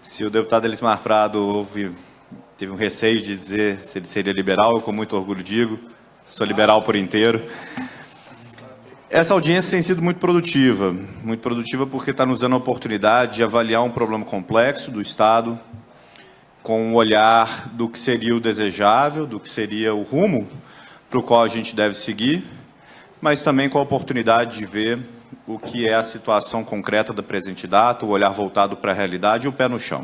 Se o deputado Elismar Prado teve um receio de dizer se ele seria liberal, eu com muito orgulho digo, sou liberal por inteiro. Essa audiência tem sido muito produtiva porque está nos dando a oportunidade de avaliar um problema complexo do Estado, com um olhar do que seria o desejável, do que seria o rumo para o qual a gente deve seguir, mas também com a oportunidade de ver o que é a situação concreta da presente data, o olhar voltado para a realidade e o pé no chão.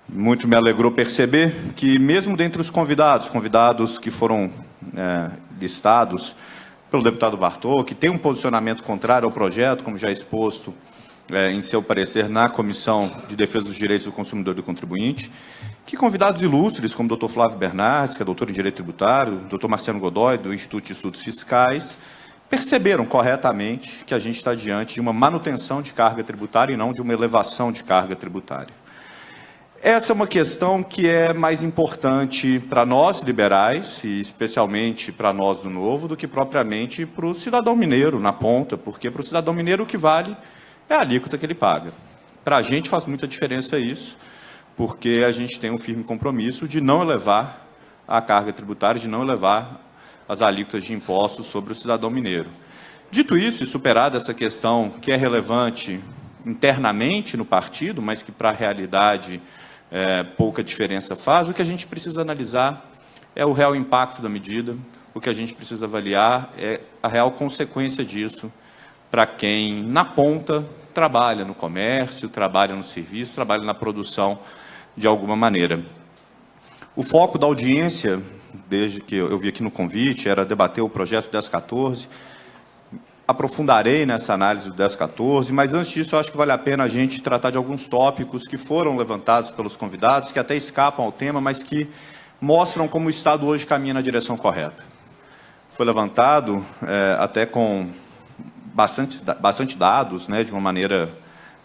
Muito me alegrou perceber que, mesmo dentre os convidados que foram listados pelo deputado Bartô, que tem um posicionamento contrário ao projeto, como já exposto em seu parecer na Comissão de Defesa dos Direitos do Consumidor e do Contribuinte, que convidados ilustres, como o Dr. Flávio Bernardes, que é doutor em Direito Tributário, o Dr. Marciano Godoy, do Instituto de Estudos Fiscais, perceberam corretamente que a gente está diante de uma manutenção de carga tributária e não de uma elevação de carga tributária. Essa é uma questão que é mais importante para nós liberais, e especialmente para nós do Novo, do que propriamente para o cidadão mineiro na ponta, porque para o cidadão mineiro o que vale é a alíquota que ele paga. Para a gente faz muita diferença isso, porque a gente tem um firme compromisso de não elevar a carga tributária, de não elevar as alíquotas de impostos sobre o cidadão mineiro. Dito isso, e superada essa questão que é relevante internamente no partido, mas que para a realidade pouca diferença faz, o que a gente precisa analisar é o real impacto da medida, o que a gente precisa avaliar é a real consequência disso para quem, na ponta, trabalha no comércio, trabalha no serviço, trabalha na produção de alguma maneira. O foco da audiência, desde que eu vi aqui no convite, era debater o projeto 1014. Aprofundarei nessa análise do 1014, mas antes disso eu acho que vale a pena a gente tratar de alguns tópicos que foram levantados pelos convidados, que até escapam ao tema, mas que mostram como o Estado hoje caminha na direção correta. Foi levantado até com bastante dados, de uma maneira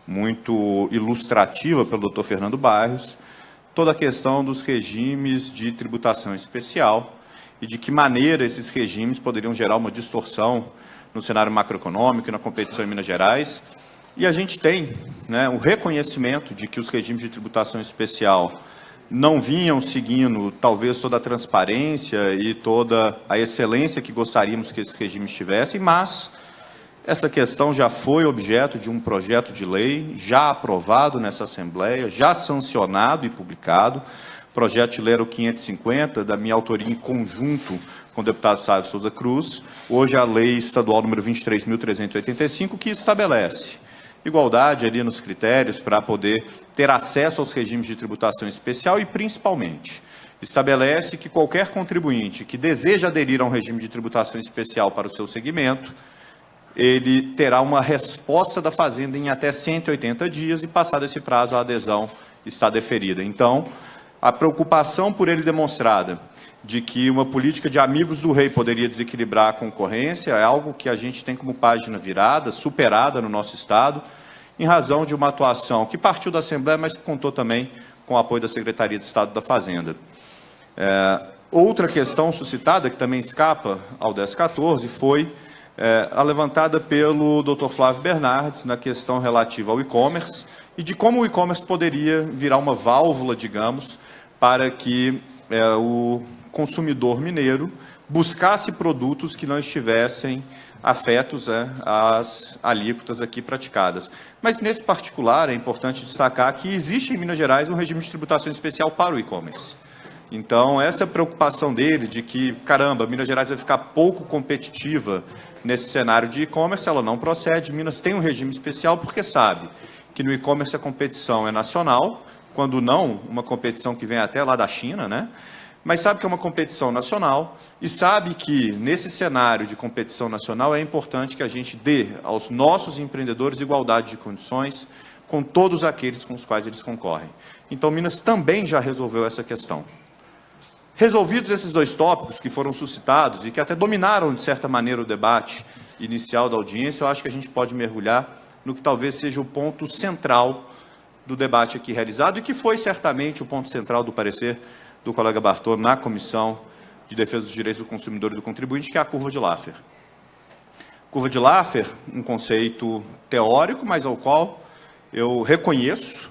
muito ilustrativa pelo Dr. Fernando Barros, toda a questão dos regimes de tributação especial e de que maneira esses regimes poderiam gerar uma distorção no cenário macroeconômico e na competição em Minas Gerais. E a gente tem o reconhecimento de que os regimes de tributação especial não vinham seguindo, talvez, toda a transparência e toda a excelência que gostaríamos que esses regimes tivessem, mas essa questão já foi objeto de um projeto de lei, já aprovado nessa Assembleia, já sancionado e publicado, projeto de lei 550, da minha autoria em conjunto com o deputado Sávio Souza Cruz, hoje a lei estadual número 23.385, que estabelece igualdade ali nos critérios para poder ter acesso aos regimes de tributação especial e, principalmente, estabelece que qualquer contribuinte que deseja aderir a um regime de tributação especial para o seu segmento, ele terá uma resposta da Fazenda em até 180 dias e, passado esse prazo, a adesão está deferida. Então, a preocupação por ele demonstrada de que uma política de amigos do rei poderia desequilibrar a concorrência é algo que a gente tem como página virada, superada no nosso Estado, em razão de uma atuação que partiu da Assembleia, mas que contou também com o apoio da Secretaria de Estado da Fazenda. Outra questão suscitada, que também escapa ao 1014, foi a levantada pelo Dr. Flávio Bernardes na questão relativa ao e-commerce e de como o e-commerce poderia virar uma válvula, digamos, para que o consumidor mineiro buscasse produtos que não estivessem afetos às alíquotas aqui praticadas. Mas, nesse particular, é importante destacar que existe em Minas Gerais um regime de tributação especial para o e-commerce. Então, essa preocupação dele de que, caramba, Minas Gerais vai ficar pouco competitiva nesse cenário de e-commerce, ela não procede. Minas tem um regime especial porque sabe que no e-commerce a competição é nacional, quando não uma competição que vem até lá da China, mas sabe que é uma competição nacional e sabe que, nesse cenário de competição nacional, é importante que a gente dê aos nossos empreendedores igualdade de condições com todos aqueles com os quais eles concorrem. Então, Minas também já resolveu essa questão. Resolvidos esses dois tópicos que foram suscitados e que até dominaram, de certa maneira, o debate inicial da audiência, eu acho que a gente pode mergulhar no que talvez seja o ponto central do debate aqui realizado e que foi certamente o ponto central do parecer do colega Bartô na Comissão de Defesa dos Direitos do Consumidor e do Contribuinte, que é a curva de Laffer. Curva de Laffer, um conceito teórico, mas ao qual eu reconheço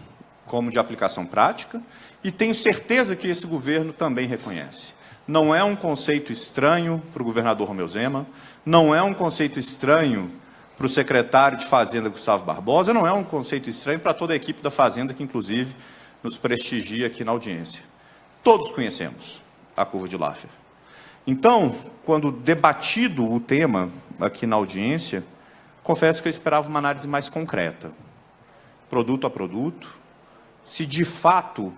como de aplicação prática, e tenho certeza que esse governo também reconhece. Não é um conceito estranho para o governador Romeu Zema, não é um conceito estranho para o secretário de Fazenda, Gustavo Barbosa, não é um conceito estranho para toda a equipe da Fazenda, que inclusive nos prestigia aqui na audiência. Todos conhecemos a curva de Laffer. Então, quando debatido o tema aqui na audiência, confesso que eu esperava uma análise mais concreta, produto a produto, se de fato,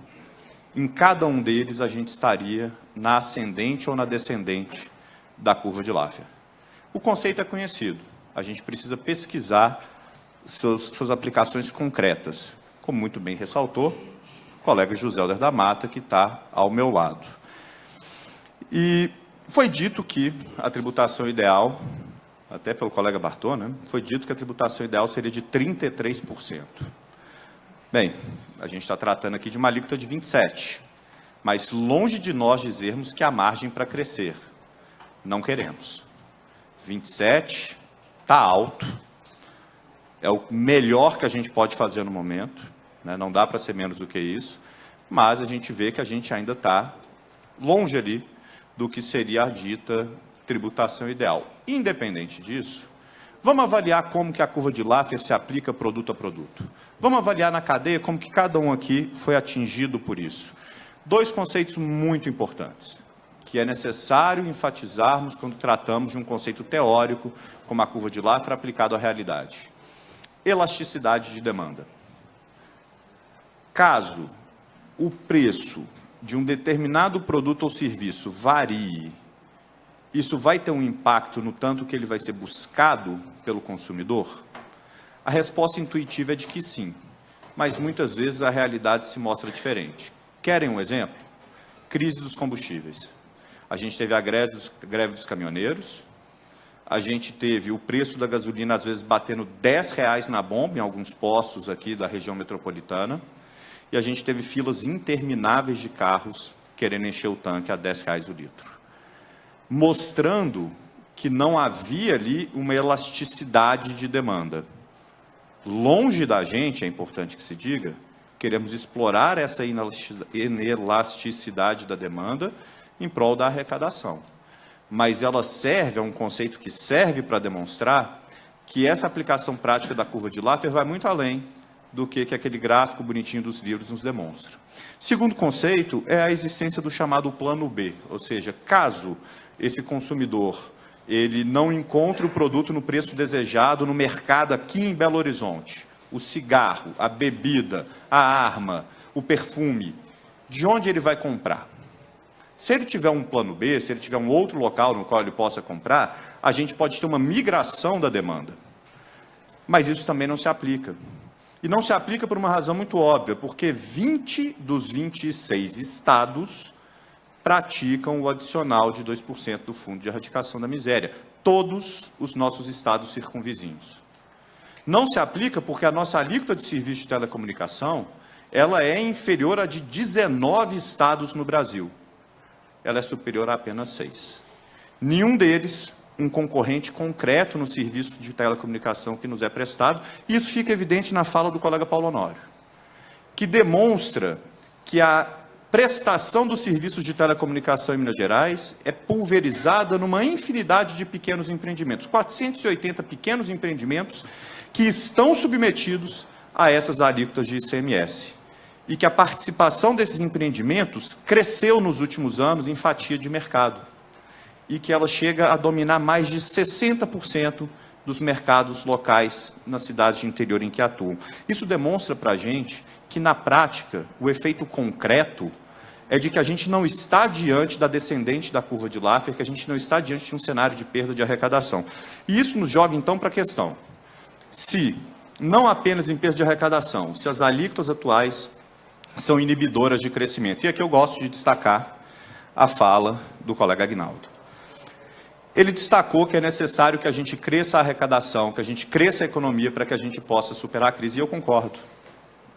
em cada um deles, a gente estaria na ascendente ou na descendente da curva de Laffer. O conceito é conhecido, a gente precisa pesquisar suas aplicações concretas, como muito bem ressaltou o colega José Helder da Mata, que está ao meu lado. E foi dito que a tributação ideal, até pelo colega Bartô, né, foi dito que a tributação ideal seria de 33%. Bem, a gente está tratando aqui de uma alíquota de 27%, mas longe de nós dizermos que há margem para crescer. Não queremos. 27% está alto, é o melhor que a gente pode fazer no momento, né, não dá para ser menos do que isso, mas a gente vê que a gente ainda está longe ali do que seria a dita tributação ideal. Independente disso, vamos avaliar como que a curva de Laffer se aplica produto a produto. Vamos avaliar na cadeia como que cada um aqui foi atingido por isso. Dois conceitos muito importantes, que é necessário enfatizarmos quando tratamos de um conceito teórico, como a curva de Laffer aplicado à realidade. Elasticidade de demanda. Caso o preço de um determinado produto ou serviço varie, isso vai ter um impacto no tanto que ele vai ser buscado pelo consumidor? A resposta intuitiva é de que sim, mas muitas vezes a realidade se mostra diferente. Querem um exemplo? Crise dos combustíveis. A gente teve a greve dos caminhoneiros, a gente teve o preço da gasolina às vezes batendo R$10 na bomba em alguns postos aqui da região metropolitana, e a gente teve filas intermináveis de carros querendo encher o tanque a R$10 o litro, mostrando que não havia ali uma elasticidade de demanda. Longe da gente, é importante que se diga, queremos explorar essa inelasticidade da demanda em prol da arrecadação. Mas ela serve, é um conceito que serve para demonstrar que essa aplicação prática da curva de Laffer vai muito além do que aquele gráfico bonitinho dos livros nos demonstra. Segundo conceito é a existência do chamado plano B, ou seja, caso esse consumidor ele não encontre o produto no preço desejado no mercado aqui em Belo Horizonte, o cigarro, a bebida, a arma, o perfume, de onde ele vai comprar? Se ele tiver um plano B, se ele tiver um outro local no qual ele possa comprar, a gente pode ter uma migração da demanda. Mas isso também não se aplica. E não se aplica por uma razão muito óbvia, porque 20 dos 26 estados praticam o adicional de 2% do Fundo de Erradicação da Miséria. Todos os nossos estados circunvizinhos. Não se aplica porque a nossa alíquota de serviço de telecomunicação, ela é inferior à de 19 estados no Brasil. Ela é superior a apenas 6. Nenhum deles um concorrente concreto no serviço de telecomunicação que nos é prestado, e isso fica evidente na fala do colega Paulo Honório, que demonstra que a prestação dos serviços de telecomunicação em Minas Gerais é pulverizada numa infinidade de pequenos empreendimentos, 480 pequenos empreendimentos que estão submetidos a essas alíquotas de ICMS, e que a participação desses empreendimentos cresceu nos últimos anos em fatia de mercado, e que ela chega a dominar mais de 60% dos mercados locais nas cidades de interior em que atuam. Isso demonstra para a gente que, na prática, o efeito concreto é de que a gente não está diante da descendente da curva de Laffer, que a gente não está diante de um cenário de perda de arrecadação. E isso nos joga, então, para a questão. Se, não apenas em perda de arrecadação, se as alíquotas atuais são inibidoras de crescimento. E aqui eu gosto de destacar a fala do colega Aguinaldo. Ele destacou que é necessário que a gente cresça a arrecadação, que a gente cresça a economia para que a gente possa superar a crise, e eu concordo.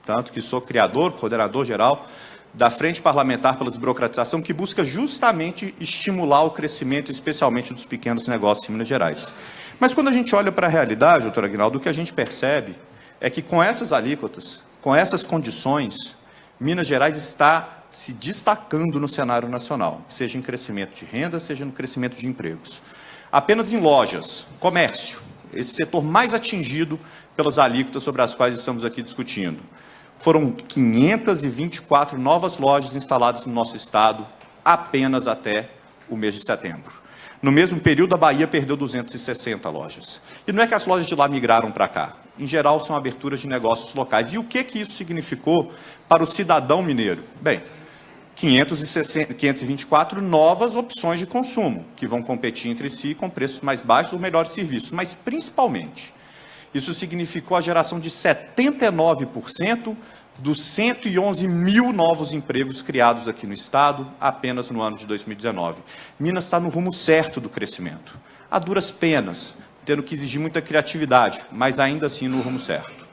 Tanto que sou criador, coordenador geral da Frente Parlamentar pela Desburocratização, que busca justamente estimular o crescimento, especialmente dos pequenos negócios em Minas Gerais. Mas quando a gente olha para a realidade, doutor Aguinaldo, o que a gente percebe é que com essas alíquotas, Com essas condições, Minas Gerais está se destacando no cenário nacional, seja em crescimento de renda, seja no crescimento de empregos. Apenas em lojas, comércio, esse setor mais atingido pelas alíquotas sobre as quais estamos aqui discutindo. Foram 524 novas lojas instaladas no nosso estado apenas até o mês de setembro. No mesmo período, a Bahia perdeu 260 lojas. E não é que as lojas de lá migraram para cá. Em geral, são aberturas de negócios locais. E o que isso significou para o cidadão mineiro? Bem, 524 novas opções de consumo, que vão competir entre si com preços mais baixos ou melhores serviços. Mas, principalmente, isso significou a geração de 79% dos 111 mil novos empregos criados aqui no estado apenas no ano de 2019. Minas está no rumo certo do crescimento. A duras penas, tendo que exigir muita criatividade, mas ainda assim no rumo certo.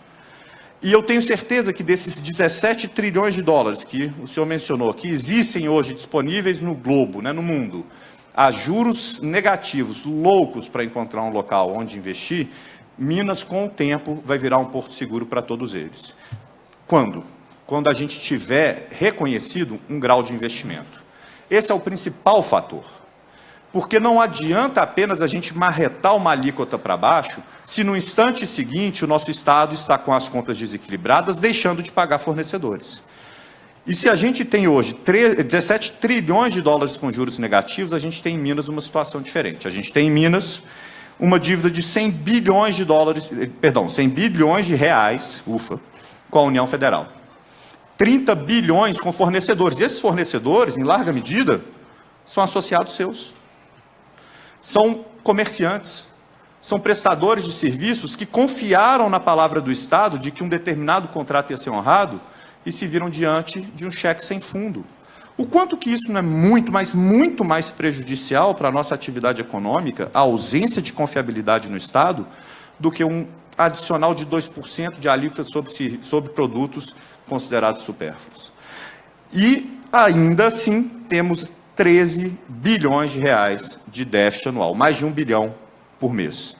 E eu tenho certeza que desses 17 trilhões de dólares que o senhor mencionou, que existem hoje disponíveis no globo, no mundo, a juros negativos, loucos para encontrar um local onde investir, Minas, com o tempo, vai virar um porto seguro para todos eles. Quando? Quando a gente tiver reconhecido um grau de investimento. Esse é o principal fator. Porque não adianta apenas a gente marretar uma alíquota para baixo, se no instante seguinte o nosso Estado está com as contas desequilibradas, deixando de pagar fornecedores. E se a gente tem hoje 17 trilhões de dólares com juros negativos, a gente tem em Minas uma situação diferente. A gente tem em Minas uma dívida de 100 bilhões de dólares, 100 bilhões de reais, com a União Federal. 30 bilhões com fornecedores. E esses fornecedores, em larga medida, são associados seus. São comerciantes, são prestadores de serviços que confiaram na palavra do Estado de que um determinado contrato ia ser honrado e se viram diante de um cheque sem fundo. O quanto que isso não é muito mais prejudicial para a nossa atividade econômica, a ausência de confiabilidade no Estado, do que um adicional de 2% de alíquota sobre produtos considerados supérfluos. E, ainda assim, temos 13 bilhões de reais de déficit anual, mais de 1 bilhão por mês.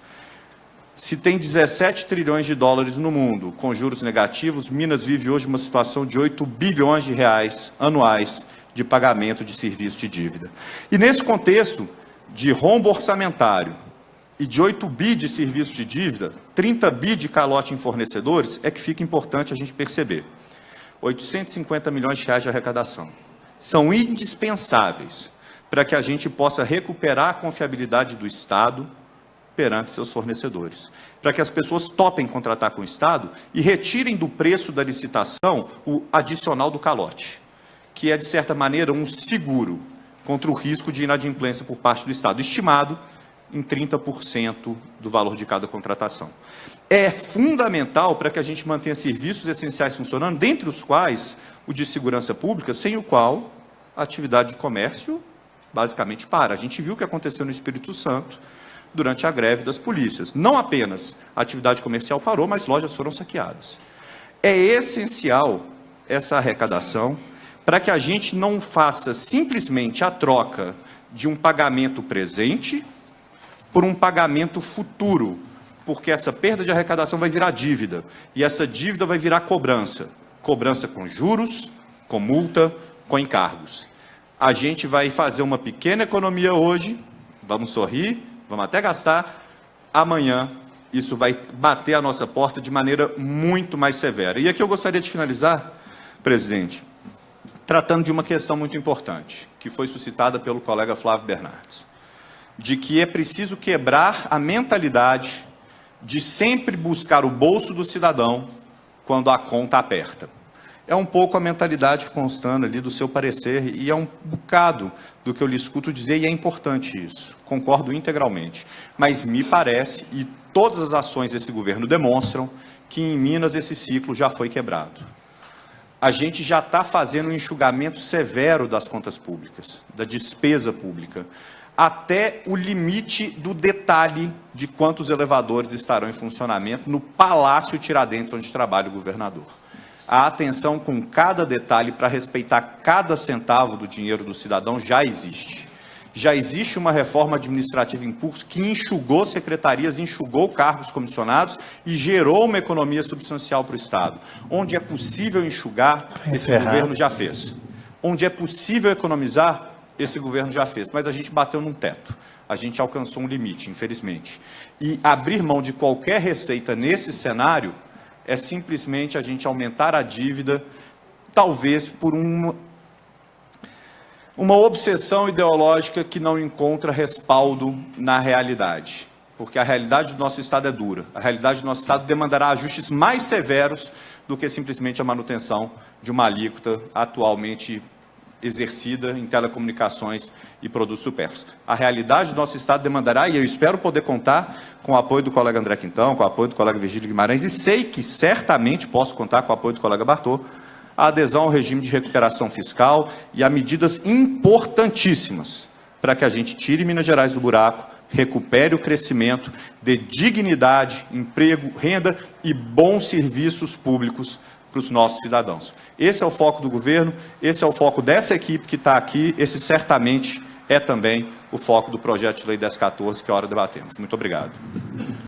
Se tem 17 trilhões de dólares no mundo com juros negativos, Minas vive hoje uma situação de 8 bilhões de reais anuais de pagamento de serviço de dívida. E nesse contexto de rombo orçamentário e de 8 bi de serviço de dívida, 30 bi de calote em fornecedores, é que fica importante a gente perceber. 850 milhões de reais de arrecadação. São indispensáveis para que a gente possa recuperar a confiabilidade do Estado perante seus fornecedores, para que as pessoas topem contratar com o Estado e retirem do preço da licitação o adicional do calote, que é, de certa maneira, um seguro contra o risco de inadimplência por parte do Estado, estimado em 30% do valor de cada contratação. É fundamental para que a gente mantenha serviços essenciais funcionando, dentre os quais o de segurança pública, sem o qual a atividade de comércio basicamente para. A gente viu o que aconteceu no Espírito Santo durante a greve das polícias. Não apenas a atividade comercial parou, mas lojas foram saqueadas. É essencial essa arrecadação para que a gente não faça simplesmente a troca de um pagamento presente por um pagamento futuro, porque essa perda de arrecadação vai virar dívida, e essa dívida vai virar cobrança. Cobrança com juros, com multa, com encargos. A gente vai fazer uma pequena economia hoje, vamos sorrir, vamos até gastar, amanhã isso vai bater a nossa porta de maneira muito mais severa. E aqui eu gostaria de finalizar, presidente, tratando de uma questão muito importante, que foi suscitada pelo colega Flávio Bernardes, de que é preciso quebrar a mentalidade de sempre buscar o bolso do cidadão quando a conta aperta. É um pouco a mentalidade constando ali do seu parecer, e é um bocado do que eu lhe escuto dizer, e é importante isso, concordo integralmente. Mas me parece, e todas as ações desse governo demonstram, que em Minas esse ciclo já foi quebrado. A gente já está fazendo um enxugamento severo das contas públicas, da despesa pública, até o limite do detalhe de quantos elevadores estarão em funcionamento no Palácio Tiradentes, onde trabalha o governador. A atenção com cada detalhe para respeitar cada centavo do dinheiro do cidadão já existe. Já existe uma reforma administrativa em curso que enxugou secretarias, enxugou cargos comissionados e gerou uma economia substancial para o Estado. Onde é possível enxugar, esse governo já fez. Onde é possível economizar, esse governo já fez. Mas a gente bateu num teto. A gente alcançou um limite, infelizmente. E abrir mão de qualquer receita nesse cenário é simplesmente a gente aumentar a dívida, talvez por uma obsessão ideológica que não encontra respaldo na realidade. Porque a realidade do nosso Estado é dura. A realidade do nosso Estado demandará ajustes mais severos do que simplesmente a manutenção de uma alíquota atualmente exercida em telecomunicações e produtos supérfluos. A realidade do nosso Estado demandará, e eu espero poder contar com o apoio do colega André Quintão, com o apoio do colega Virgílio Guimarães, e sei que certamente posso contar com o apoio do colega Bartô, a adesão ao regime de recuperação fiscal e a medidas importantíssimas para que a gente tire Minas Gerais do buraco, recupere o crescimento, dê dignidade, emprego, renda e bons serviços públicos para os nossos cidadãos. Esse é o foco do governo, esse é o foco dessa equipe que está aqui, esse certamente é também o foco do projeto de lei 1014, que é a hora de debatermos. Muito obrigado.